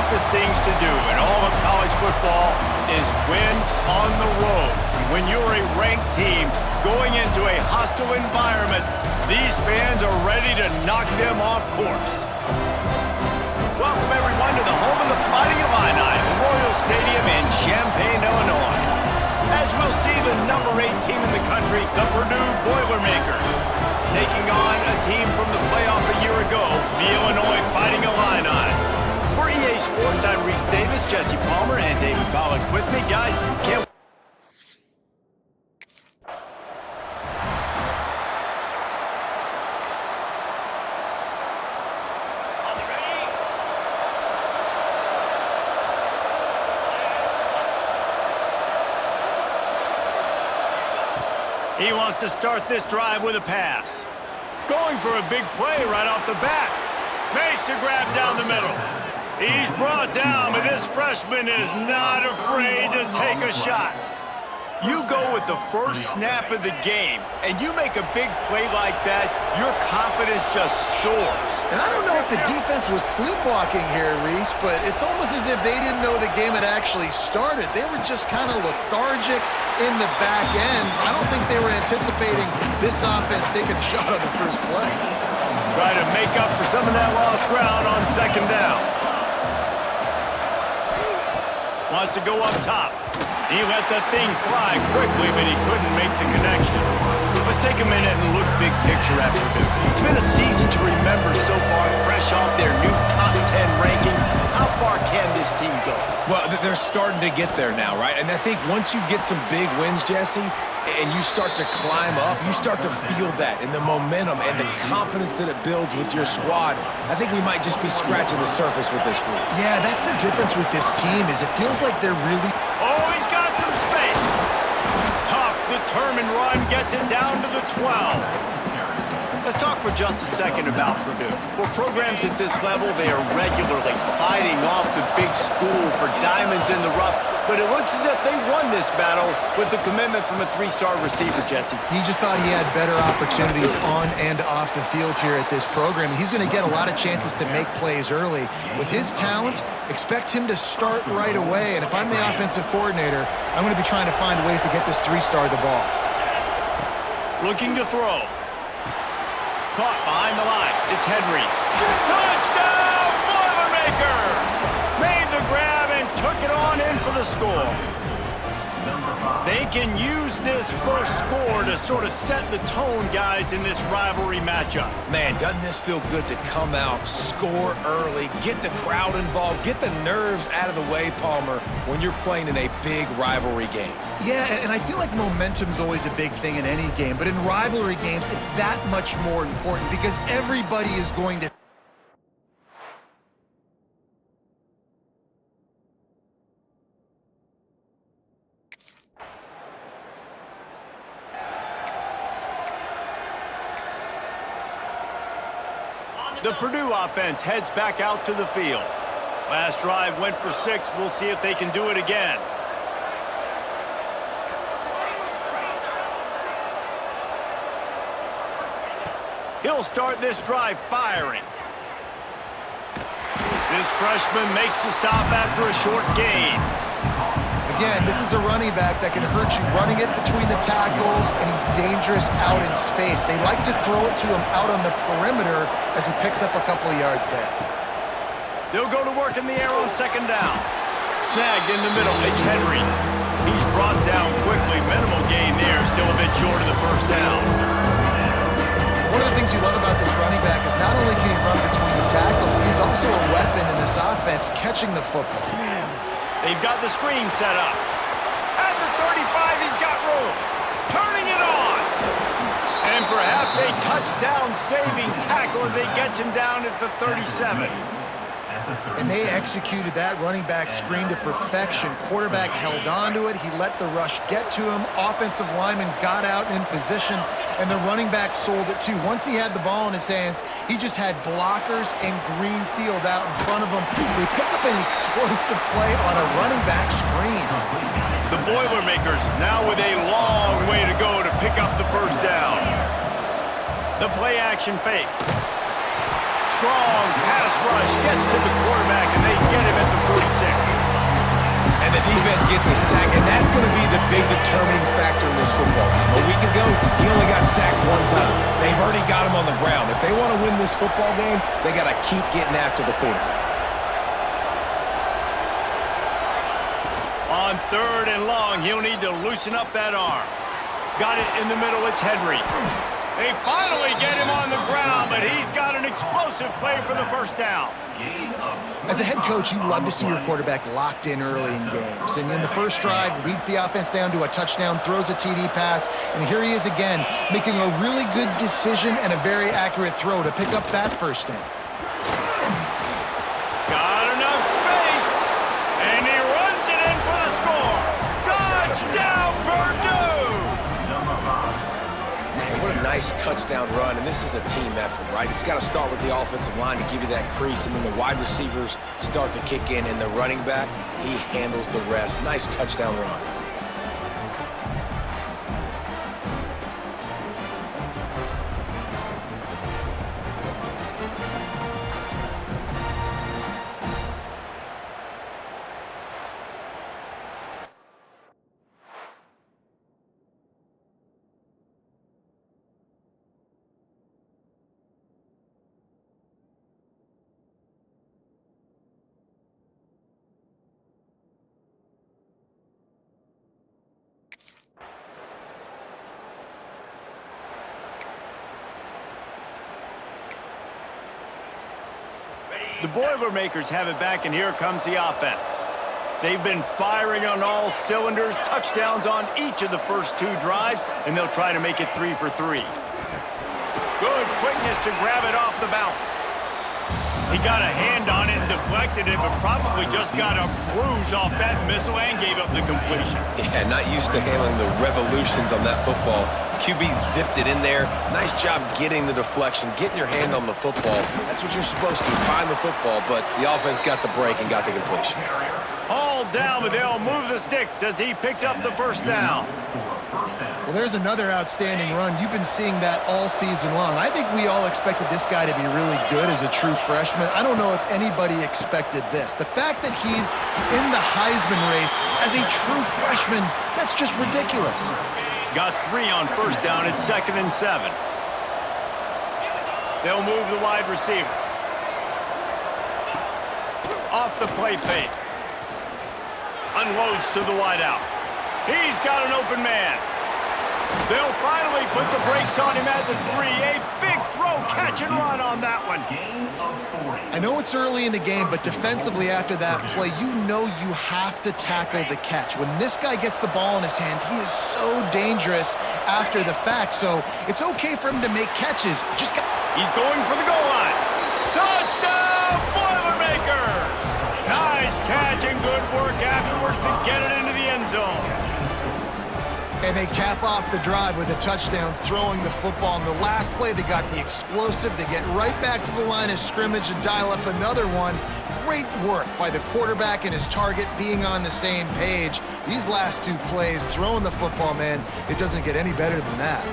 toughest things to do in all of college football is win on the road. When you're a ranked team going into a hostile environment, these fans are ready to knock them off course. Welcome, everyone, to the home of the Fighting Illini, Memorial Stadium in Champaign, Illinois. As we'll see the number 8 team in the country, the Purdue Boilermakers, taking on a team from the playoff a year ago, the Illinois Fighting Illini. For EA Sports, I'm Reese Davis, Jesse Palmer, and David Pollack with me. Guys, can't He wants to start this drive with a pass. Going for a big play right off the bat. Makes a grab down the middle. He's brought down, but this freshman is not afraid to take a shot. You go with the first snap of the game, and you make a big play like that, your confidence just soars. And I don't know if the defense was sleepwalking here, Reese, but it's almost as if they didn't know the game had actually started. They were just kind of lethargic in the back end. I don't think they were anticipating this offense taking a shot on the first play. Try to make up for some of that lost ground on second down. Wants to go up top. He let the thing fly quickly, but he couldn't make the connection. Let's take a minute and look big picture at Purdue. It's been a season to remember so far, fresh off their new top 10 ranking. How far can this team go? Well, they're starting to get there now, right? And I think once you get some big wins, Jesse, and you start to climb up, you start to feel that and the momentum and the confidence that it builds with your squad. I think we might just be scratching the surface with this group. Yeah, that's the difference with this team is it feels like they're really... Oh, he's got some space. Tough, determined run gets it down to the 12. Let's talk for just a second about Purdue. For programs at this level, they are regularly fighting off the big school for diamonds in the rough, but it looks as if they won this battle with the commitment from a 3-star receiver, Jesse. He just thought he had better opportunities on and off the field here at this program. He's going to get a lot of chances to make plays early. With his talent, expect him to start right away, and if I'm the offensive coordinator, I'm going to be trying to find ways to get this 3-star the ball. Looking to throw. Caught behind the line. It's Henry. Touchdown, Boilermakers! Made the grab and took it on in for the score. They can use this first score to sort of set the tone, guys, in this rivalry matchup. Man, doesn't this feel good to come out, score early, get the crowd involved, get the nerves out of the way, Palmer, when you're playing in a big rivalry game? Yeah, and I feel like momentum's always a big thing in any game, but in rivalry games, it's that much more important because everybody is going to... The Purdue offense heads back out to the field. Last drive went for 6. We'll see if they can do it again. He'll start this drive firing. This freshman makes the stop after a short gain. Again, this is a running back that can hurt you running it between the tackles, and he's dangerous out in space. They like to throw it to him out on the perimeter as he picks up a couple of yards there. They'll go to work in the air on second down. Snagged in the middle. It's Henry. He's brought down quickly. Minimal gain there. Still a bit short of the first down. One of the things you love about this running back is not only can he run between the tackles, but he's also a weapon in this offense catching the football. They've got the screen set up. At the 35, he's got room. Turning it on. And perhaps a touchdown-saving tackle as they get him down at the 37. And they executed that running back screen to perfection. Quarterback held on to it. He let the rush get to him. Offensive lineman got out in position, and the running back sold it too. Once he had the ball in his hands, he just had blockers and green field out in front of him. They pick up an explosive play on a running back screen. The Boilermakers now with a long way to go to pick up the first down. The play action fake. strong pass rush gets to the quarterback, and they get him at the 46. And the defense gets a sack, and that's going to be the big determining factor in this football game. A week ago, he only got sacked one time. They've already got him on the ground. If they want to win this football game, they got to keep getting after the quarterback. On 3rd and long, he'll need to loosen up that arm. Got it in the middle, it's Henry. They finally get him on the ground, but he's got an explosive play for the first down. As a head coach, you love to see your quarterback locked in early in games. And in the first drive, leads the offense down to a touchdown, throws a TD pass, and here he is again, making a really good decision and a very accurate throw to pick up that first down. Got enough space, and he runs it in for the score. Touchdown, Purdue! Man, what a nice touchdown run, and this is a team effort, right? It's got to start with the offensive line to give you that crease, and then the wide receivers start to kick in, and the running back, he handles the rest. Nice touchdown run. The Boilermakers have it back, and here comes the offense. They've been firing on all cylinders, touchdowns on each of the first 2 drives, and they'll try to make it 3 for 3. Good quickness to grab it off the bounce. He got a hand on it and deflected it, but probably just got a bruise off that missile and gave up the completion. Yeah, not used to handling the revolutions on that football. QB zipped it in there. Nice job getting the deflection, getting your hand on the football. That's what you're supposed to do, find the football, but the offense got the break and got the completion. Hauled down, but they'll move the sticks as he picks up the first down. Well, there's another outstanding run. You've been seeing that all season long. I think we all expected this guy to be really good as a true freshman. I don't know if anybody expected this. The fact that he's in the Heisman race as a true freshman, that's just ridiculous. Got 3 on first down at 2nd and 7. They'll move the wide receiver. Off the play fake. Unloads to the wideout. He's got an open man. They'll finally put the brakes on him at the 3. A big throw, catch and run on that one. I know it's early in the game, but defensively after that play, you know you have to tackle the catch. When this guy gets the ball in his hands, he is so dangerous after the fact. So it's okay for him to make catches. He's going for the goal line. Touchdown, Boilermakers! Nice catch and good work afterwards to get it into the end zone. And they cap off the drive with a touchdown, throwing the football. In the last play, they got the explosive. They get right back to the line of scrimmage and dial up another one. Great work by the quarterback and his target being on the same page. These last 2 plays, throwing the football, man, it doesn't get any better than that.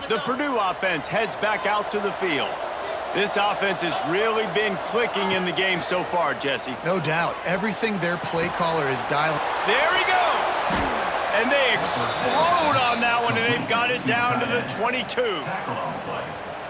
The Purdue offense heads back out to the field. This offense has really been clicking in the game so far, Jesse. No doubt. Everything their play caller is dialing. There he goes! And they explode on that one, and they've got it down to the 22.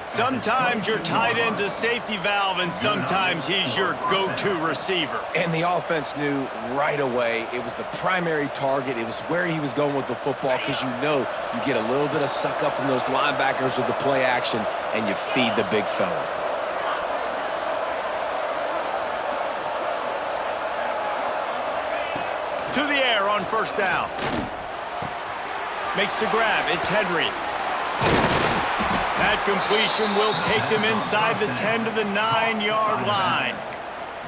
Sometimes your tight end's a safety valve, and sometimes he's your go-to receiver. And the offense knew right away it was the primary target. It was where he was going with the football, because you know you get a little bit of suck up from those linebackers with the play action, and you feed the big fella. To the air on first down. Makes the grab. It's Henry. That completion will take them inside the 10 to the 9-yard line.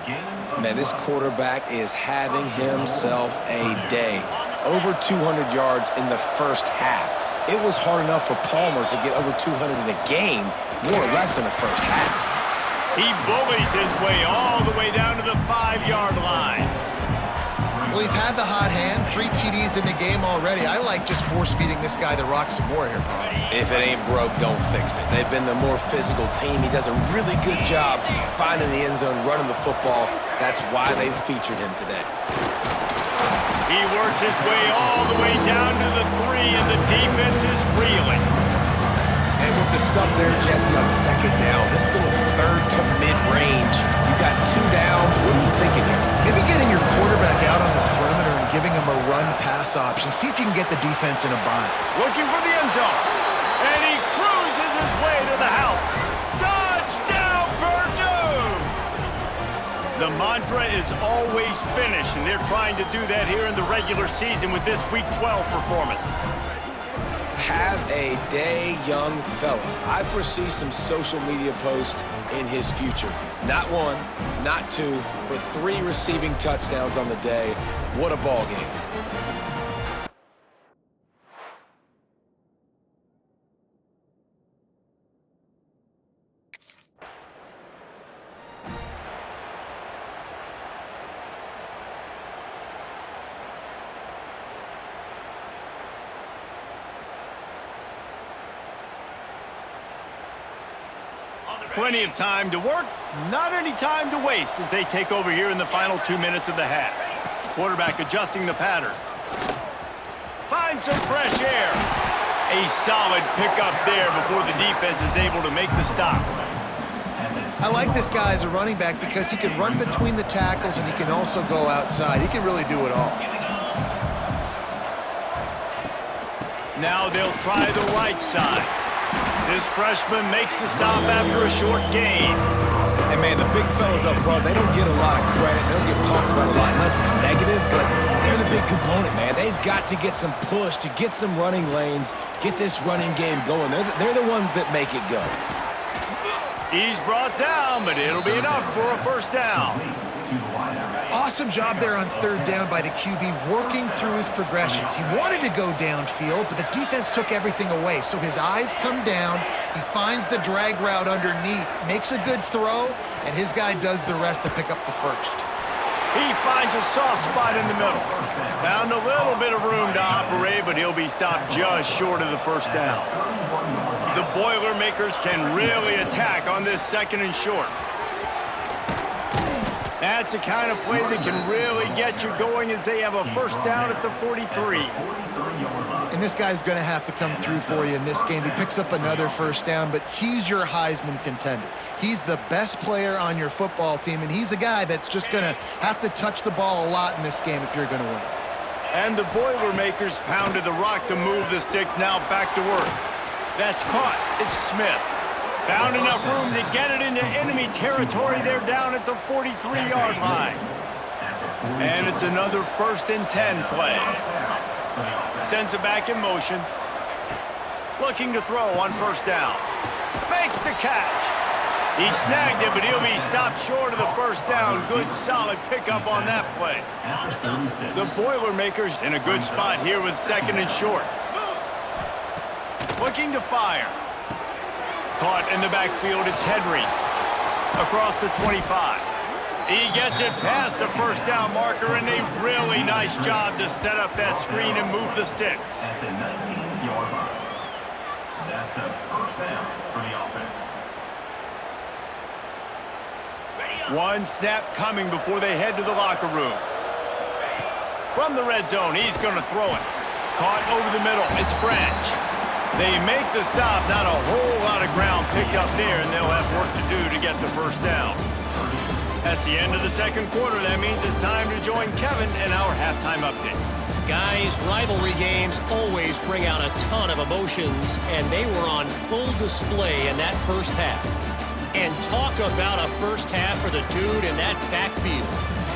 Man, this quarterback is having himself a day. Over 200 yards in the first half. It was hard enough for Palmer to get over 200 in a game, more or less in the first half. He bullies his way all the way down to the 5-yard line. Well, he's had the hot hand, 3 TDs in the game already. I like just force-feeding this guy the rock some more here, Paul. If it ain't broke, don't fix it. They've been the more physical team. He does a really good job finding the end zone, running the football. That's why they've featured him today. He works his way all the way down to the 3, and the defense is reeling. And with the stuff there, Jesse, on second down, this little third to mid-range, you got 2 downs. What are you thinking here? Maybe getting your quarterback out on the perimeter and giving him a run-pass option. See if you can get the defense in a bind. Looking for the end zone. And he cruises his way to the house. Touchdown, Purdue! The mantra is always finish, and they're trying to do that here in the regular season with this Week 12 performance. Have a day, young fella. I foresee some social media posts in his future. Not 1, not 2, but 3 receiving touchdowns on the day. What a ball game. Plenty of time to work, not any time to waste as they take over here in the final 2 minutes of the half. Quarterback adjusting the pattern. Find some fresh air. A solid pickup there before the defense is able to make the stop. I like this guy as a running back because he can run between the tackles and he can also go outside. He can really do it all. Now they'll try the right side. This freshman makes the stop after a short gain. And, man, the big fellas up front, they don't get a lot of credit. They don't get talked about a lot unless it's negative, but they're the big component, man. They've got to get some push, to get some running lanes, get this running game going. They're the ones that make it go. He's brought down, but it'll be enough for a first down. Awesome job there on 3rd down by the QB, working through his progressions. He wanted to go downfield, but the defense took everything away. So his eyes come down, he finds the drag route underneath, makes a good throw, and his guy does the rest to pick up the first. He finds a soft spot in the middle. Found a little bit of room to operate, but he'll be stopped just short of the first down. The Boilermakers can really attack on this 2nd and short. That's the kind of play that can really get you going as they have a first down at the 43. And this guy's going to have to come through for you in this game. He picks up another first down, but he's your Heisman contender. He's the best player on your football team, and he's a guy that's just going to have to touch the ball a lot in this game if you're going to win. And the Boilermakers pounded the rock to move the sticks, now back to work. That's caught. It's Smith. Found enough room to get it into enemy territory. They're down at the 43-yard line. And it's another 1st and 10 play. Sends it back in motion. Looking to throw on first down. Makes the catch. He snagged it, but he'll be stopped short of the first down. Good, solid pickup on that play. The Boilermakers in a good spot here with 2nd and short. Looking to fire. Caught in the backfield, it's Henry. Across the 25. He gets it past the first down marker, and a really nice job to set up that screen and move the sticks. At the 19-yard line. That's a first down for the offense. One snap coming before they head to the locker room. From the red zone, he's going to throw it. Caught over the middle, it's Branch. They make the stop, not a whole lot of ground picked up there, and they'll have work to do to get the first down. That's the end of the 2nd quarter. That means it's time to join Kevin in our halftime update. Guys, rivalry games always bring out a ton of emotions, and they were on full display in that first half. And talk about a first half for the dude in that backfield.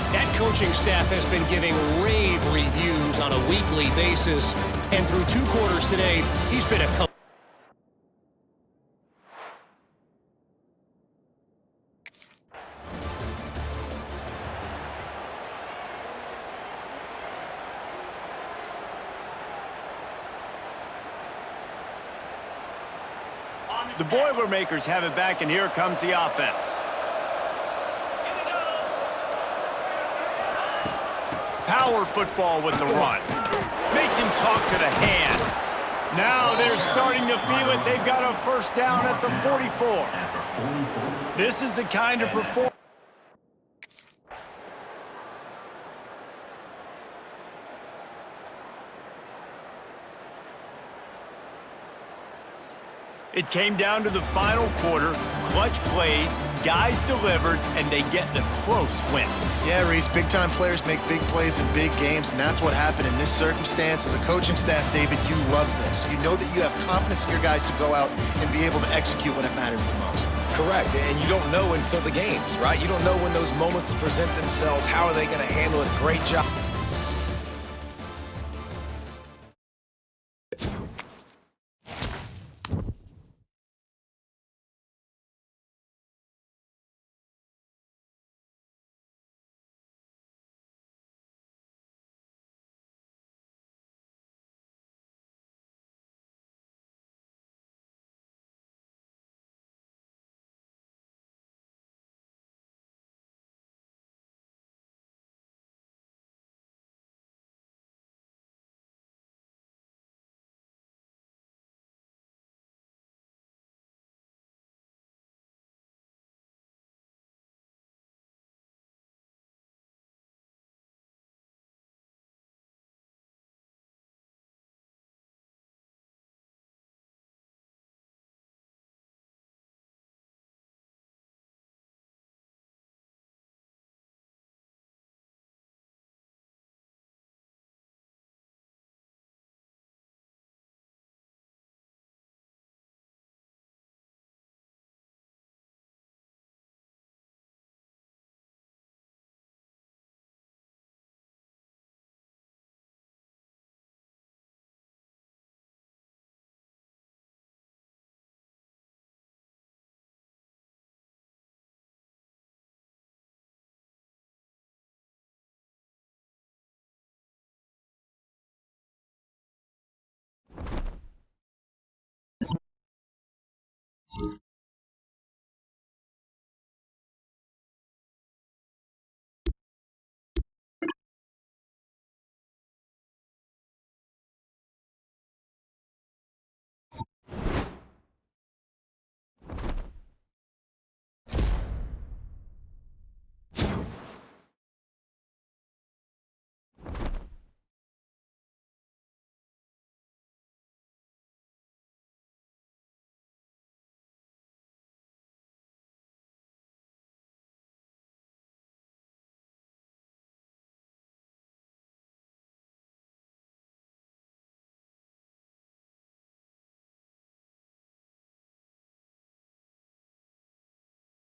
That coaching staff has been giving rave reviews on a weekly basis, and through 2 quarters today, he's been a The Boilermakers have it back, and here comes the offense. Power football with the run. Makes him talk to the hand. Now they're starting to feel it. They've got a first down at the 44. This is the kind of performance. It came down to the final quarter. Clutch plays, guys delivered, and they get the close win. Yeah, Reese, big-time players make big plays in big games, and that's what happened in this circumstance. As a coaching staff, David, you love this. You know that you have confidence in your guys to go out and be able to execute when it matters the most. Correct, and you don't know until the games, right? You don't know when those moments present themselves. How are they going to handle it? Great job.